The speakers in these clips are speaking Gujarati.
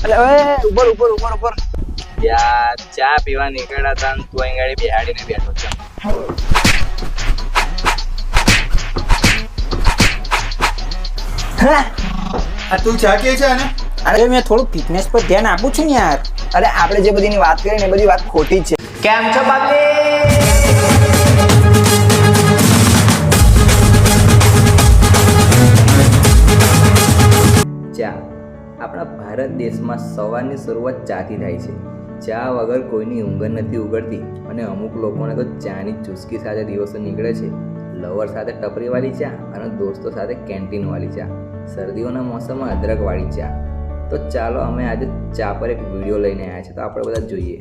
અલે ઓય ઉપર ઉપર ઉપર ઉપર યાર ચા પીવા નીકળ્યા હતા ને તું અહીં ગાડી બેહાડીને બેઠો છે. આ તું ચા કે છે ને? અરે મેં થોડું ફિટનેસ પર ધ્યાન આપું છું ને યાર. અરે આપણે જે બધીની વાત કરી ને એ બધી વાત ખોટી જ છે. કેમ છો બાપલી? ચા આપણા ભારત દેશમાં સવારની શરૂઆત ચાથી થાય છે. ચા વગર કોઈની ઊંઘ નથી ઉગડતી અને અમુક લોકોને તો ચાની ચુસ્કી સાથે દિવસો નીકળે છે. લવર સાથે ટપરીવાળી ચા અને દોસ્તો સાથે કેન્ટીનવાળી ચા, શરદીઓના મોસમમાં અદરકવાળી ચા. તો ચાલો અમે આજે ચા પર એક વિડીયો લઈને આવ્યા છે, તો આપણે બધા જોઈએ.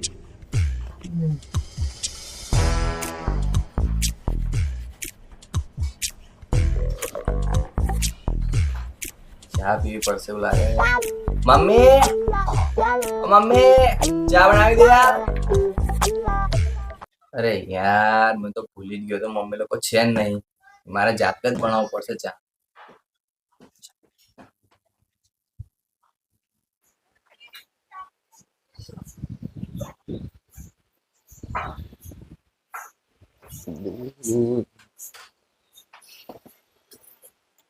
ચા પીવી પડશે એવું લાગે. મમ્મી મમ્મી ચા બનાવી દે યાર. અરે યાર મેં તો ભૂલી જ ગયો તો મમ્મી લોકો છે જ નહીં. મારે જાતે જ બનાવવું પડશે ચા.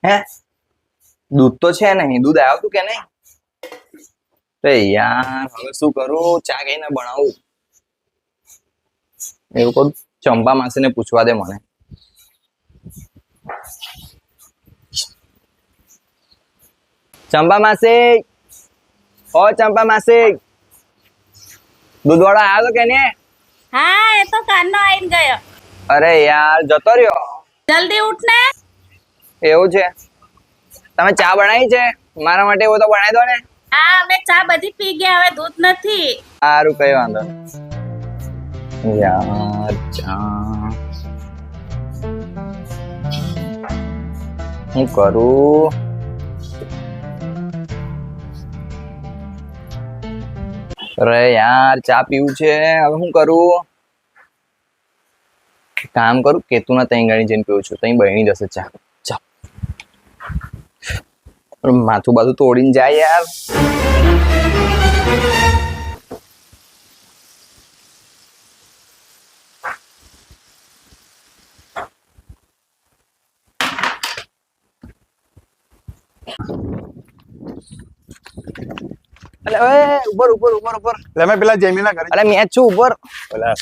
હે દૂધ તો છે નહીં, દૂધ આવ્યું તું કે નહીં? તો યાર હવે શું કરું, ચા કઈને બનાવું? એવું કહું ચંપા માસીને પૂછવા દે મને. ચંપા માસી, ઓ ચંપા માસી, દૂધ વાળો આવ્યો કે નહીં? હા એ તો કાનનો આવીને ગયો. અરે યાર જતો રહ્યો. જલ્દી ઉઠ ને. એવું છે? તમે ચા બનાવી છે? મારા માટે એવું તો બનાવી દો ને. હા અમે ચા બધી પી ગયા, હવે દૂધ નથી. સારું કઈ વાંધો યાર. ચા હું કરું? અરે યાર ચા પીવું છે, હવે શું કરું? કામ કરું કેતુના તઈ ગાડી જઈને પીવું છું, તઈ બની જશે ચા. ચા માથું બાથું તોડીને જાય યાર. અલે ઓય ઉપર ઉપર ઉપર ઉપર. એટલે મેં પેલા જેમીના ઘરે. અરે મેં છું ઉપર. પેલા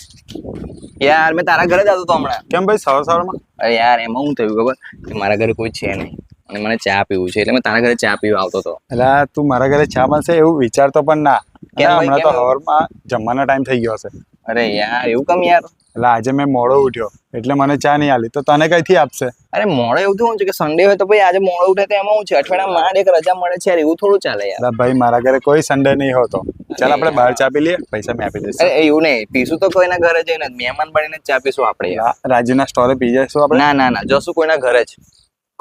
યાર મેં તારા ઘરે જ આવતો હતો હમણાં. કેમ ભાઈ સવારમાં? અરે યાર એમાં શું થયું ખબર કે મારા ઘરે કોઈ છે નહીં અને મને ચા પીવું છે, એટલે મેં તારા ઘરે ચા પીવા આવતો હતો. એટલે તું મારા ઘરે ચા બનશે એવું વિચારતો પણ ના. કેમ ભાઈ, હમણાં તો કેમ? સવારમાં જમવાનો ટાઈમ થઈ ગયો હશે. અરે યાર એવું કેમ યાર? એટલે આજે મેં મોડો ઉઠ્યો એટલે મને ચા નહીં આલી, તો તને કઈથી આપશે? અરે મોડો એવું શું છે કે સન્ડે હોય તો ભાઈ આજે મોડો ઉઠે તો એમાં હું છે, અઠવાડિયા માંડ એક રજા મળે છે યાર, એવું થોડું ચાલે યાર. એટલે ભાઈ મારા ઘરે કોઈ સન્ડે નહીં હોતો. ચાલ આપણે બહાર ચા પી લઈએ, પૈસા મેં આપી દઈશ. અરે એવું નહીં, પીશું તો કોઈના ઘરે જઈને જ, મહેમાન બનીને જ ચા પીશું આપણે યાર. રાજુના સ્ટોરે પી જઈશું આપણે. ના ના ના જશું કોઈના ઘરે જ.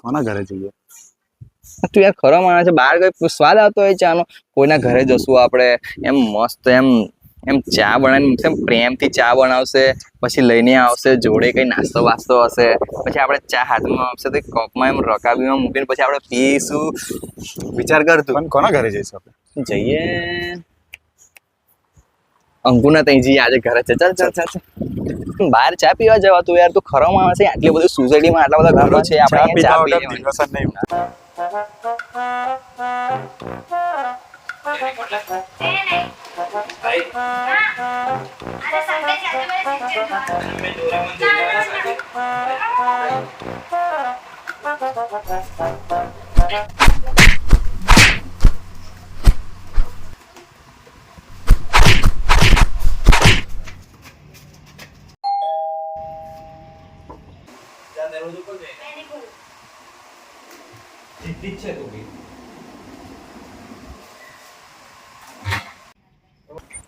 કોના ઘરે જઈએ? તું યાર ખરો માણસ છે, બહાર કઈ સ્વાદ આવતો હોય ચાનો, કોઈના ઘરે જશું આપણે, એમ મસ્ત એમ એમ ચા બનાવીને એમ પ્રેમથી ચા બનાવશે, પછી લઈને આવશે, જોડે કઈ નાસ્તો વાસ્તો હશે, પછી આપણે ચા હાથમાં આપશે તો કપમાં એમ રકાબીમાં મૂકીને પછી આપણે પીશું. વિચાર કર તું. પણ કોના ઘરે જઈશું આપણે? જઈએ અંકુના તઈ જઈએ આજે ઘરે છે. ચાલ ચાલ ચાલ ચાલ. બહાર ચા પીવા જવા તું યાર, તું ખરો માણસ છે, આટલી બધી સોસાયટીમાં આટલા બધા ઘરો છે, આપણે ચા અહીંયા ચા પીતા વગર પીએ. દિવસ જ નહીં.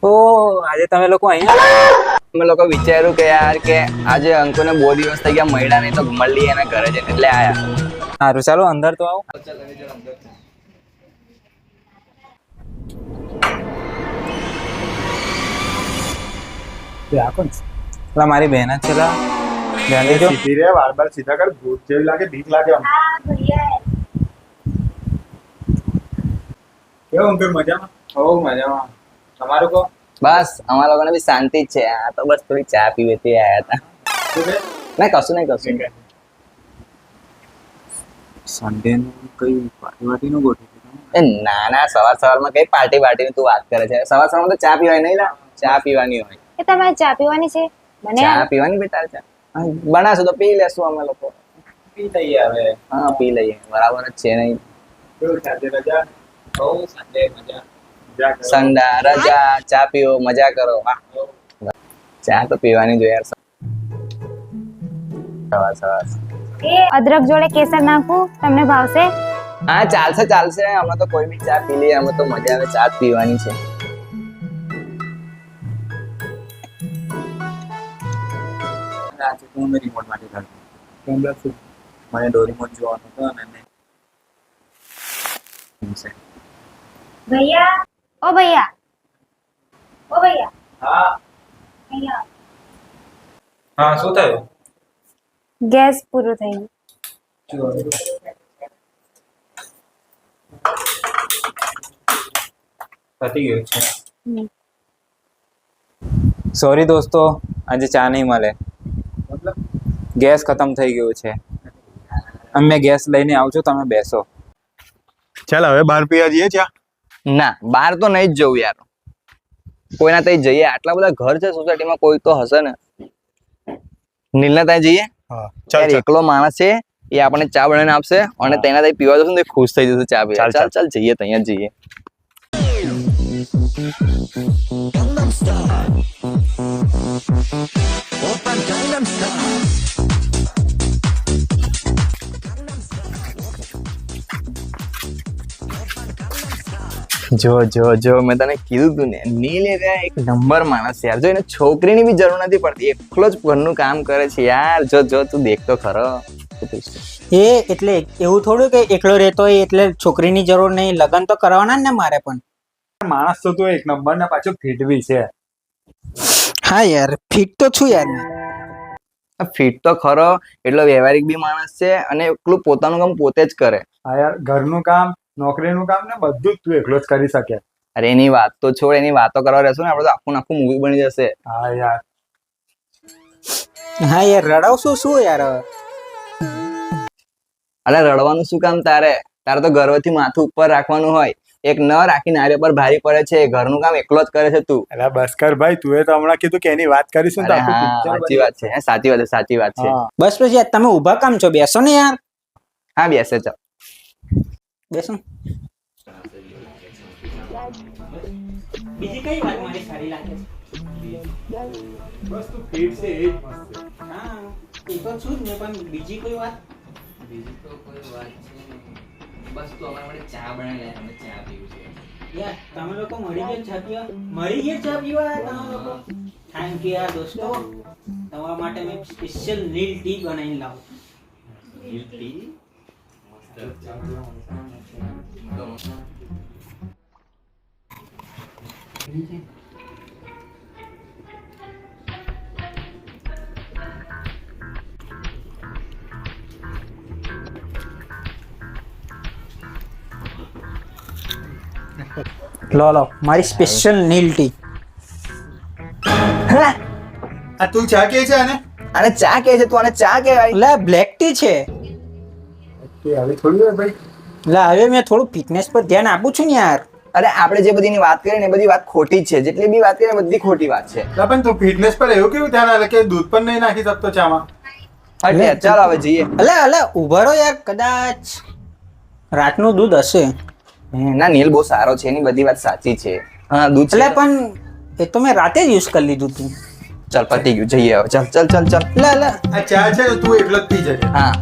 ઓ આજે તમે લોકો અહીંયા? અમે લોકો વિચાર્યું કે યાર કે આજે અંકુને બહુ દિવસ થઈ ગયા મળ્યા નહીં, તો મળીએ એના ઘરે જઈને, એટલે આયા. સારું ચાલો અંદર તો આવો. પેલા મારી બહેન જ છે, ધ્યાન દેજો. સીધી રે, વાર બાર સીધા કર. ભૂત જેવી લાગે, બીક લાગે આમ. કેવું અંકલ મજામાં? હો મજામાં. તમારું કહો. બસ અમારા લોકોને બી શાંતિ જ છે. આ તો બસ થોડી ચા પીવી હતી આયા હતા. ના કશું નહીં. સન્ડે નું કઈ પાર્ટી નું ગોઠવ્યું? એ ના સવારમાં કઈ પાર્ટી નું તું વાત કરે છે? સવારમાં તો ચા પીવાય નહીં લા. ચા પીવાની હોય. એ તમારે ચા પીવાની છે મને ચા પીવાની બેટા ચા બનાવશું તો પી લેશું અમે લોકો. પી લઈએ હવે. હા પી લઈએ, બરાબર જ છે નહીં. કેવું સાથે રજા? હો સન્ડે મજા. સંડા રજા, ચા પીઓ, મજા કરો. વાહ. ચા તો પીવાની જોઈએ યાર. સવાર. એ અદરક જોડે કેસર નાખું, તમને ભાવશે? હા ચાલશે. અમે તો કોઈ બી ચા પી લઈએ. અમે તો મજા આવે, ચા જ પીવાની છે. આજે તો હું રિમોટ માટે કરતો. કેમ લાગતું? મને ડોરેમોન જોવાનું હતો અને ભૈયા હા અહીંયા હા શું થયું? ગેસ પૂરું થઈ પતી ગયું છે. ગયું. સોરી દોસ્તો, આજે ચા નહીં મળે. ગેસ ખતમ થઈ ગયું છે. અમે ગેસ લઈને આવજો, તમે બેસો. ચાલ હવે બહાર પીવા જઈએ ચા. ના બહાર તો નહીં જ જવું યાર. કોઈના ત્યાં જઈએ. આટલા બધા ઘર છે સોસાયટીમાં, કોઈ તો હશે ને. નીલના ત્યાં જઈએ. હા યાર એકલો માણસ છે, એ આપણને ચા બનાવીને આપશે અને તેના ત્યાં પીવા જશે ને તો એ ખુશ થઈ જશે ચા પીવા. ચાલ જઈએ, ત્યાં જઈએ. જો મેં તને કીધું તું ને, નીલ એ એક નંબર માણસ યાર. જો એને છોકરીની બી જરૂર નથી પડતી, એકલો જ ઘરનું કામ કરે છે યાર. જો તું દેખતો ખરો. એટલે એવું થોડું કે એકલો રહેતો હોય એટલે છોકરીની જરૂર નહીં, લગ્ન તો કરવાના ને મારે પણ. માણસ તો તું એક નંબર ને પાછો ફિટ બી છે. હા યાર, ફિટ તો છું યાર. ફિટ તો ખરો, એટલો વ્યવહારિક બી માણસ છે અને એકલું પોતાનું કામ પોતે જ કરે. હા યાર, ઘરનું કામ, નોકરીનું કામ ને બધું જ તું એકલો જ કરી શકે. અરે એની વાત તો છોડ, એની વાતો કરવા રહેશું ને આપણે તો આખું મૂવી બની જશે. હા યાર. હા યાર, રડાવશું શું યાર? અરે રડવાનું શું કામ તારે તો ગર્વથી માથું ઉપર રાખવાનું હોય. એક ન રાખી નારી પર ભારી પડે છે. ઘરનું કામ એકલો જ કરે છે તું. અરે બસ કર ભાઈ, તું તો હમણાં કીધું કે એની વાત કરીશું તો અરે આખું હા, picture સાચી વાત છે. સાચી વાત છે. હા. બસ પછી યાર, તમે ઊભા કામ છો? બેસો ને યાર, હા બેસે ચાલ. બેસો. બીજી કઈ વાત મારી સારી લાગે છે? બસ તું ફિટ છે એ જ મસ્ત છે. હા એ તો છું જ ને, પણ બીજી કોઈ વાત? બીજી તો કોઈ વાત છે બસ તું અમારા માટે ચા બનાવી લે, અમે ચા પીવું છે. યાર તમે લોકો મળી ગયા ચા પીવા તમે લોકો? થેન્ક યુ યાર દોસ્તો, તમારા માટે મેં સ્પેશિયલ નીલ ટી બનાવીને લાવું. લો મારી સ્પેશિયલ નીલ ટી. આ તું ચા કે છે આને? અને ચા કે છે તું? આને ચા કહેવાય? લે બ્લેક ટી છે. તે આવી થોડી હોય ભાઈ. લે હવે મેં થોડું ફિટનેસ પર ધ્યાન આપું છું ને યાર. અરે આપણે જે બધીની વાત કરી ને એ બધી વાત ખોટી જ છે. જેટલી બી વાત કરી ને બધી ખોટી વાત છે. લા પણ તું ફિટનેસ પર એવું કેવું ધ્યાન આલે કે દૂધ પણ નહીં નાખી શકતો ચામાં? એટલે ચાલ હવે જઈએ. અલે ઉભા રહો યાર, કદાચ રાતનું દૂધ હશે. ના નીલ બહુ સારો છે, એની બધી વાત સાચી છે. હા દૂધ છે. એટલે પણ એ તો મેં રાતે જ યુઝ કરી લીધું તું. ચાલ પતી ગયું, જઈએ હવે. ચાલ. લે આ ચા છે ને તું એકલો જ પી જજે. હા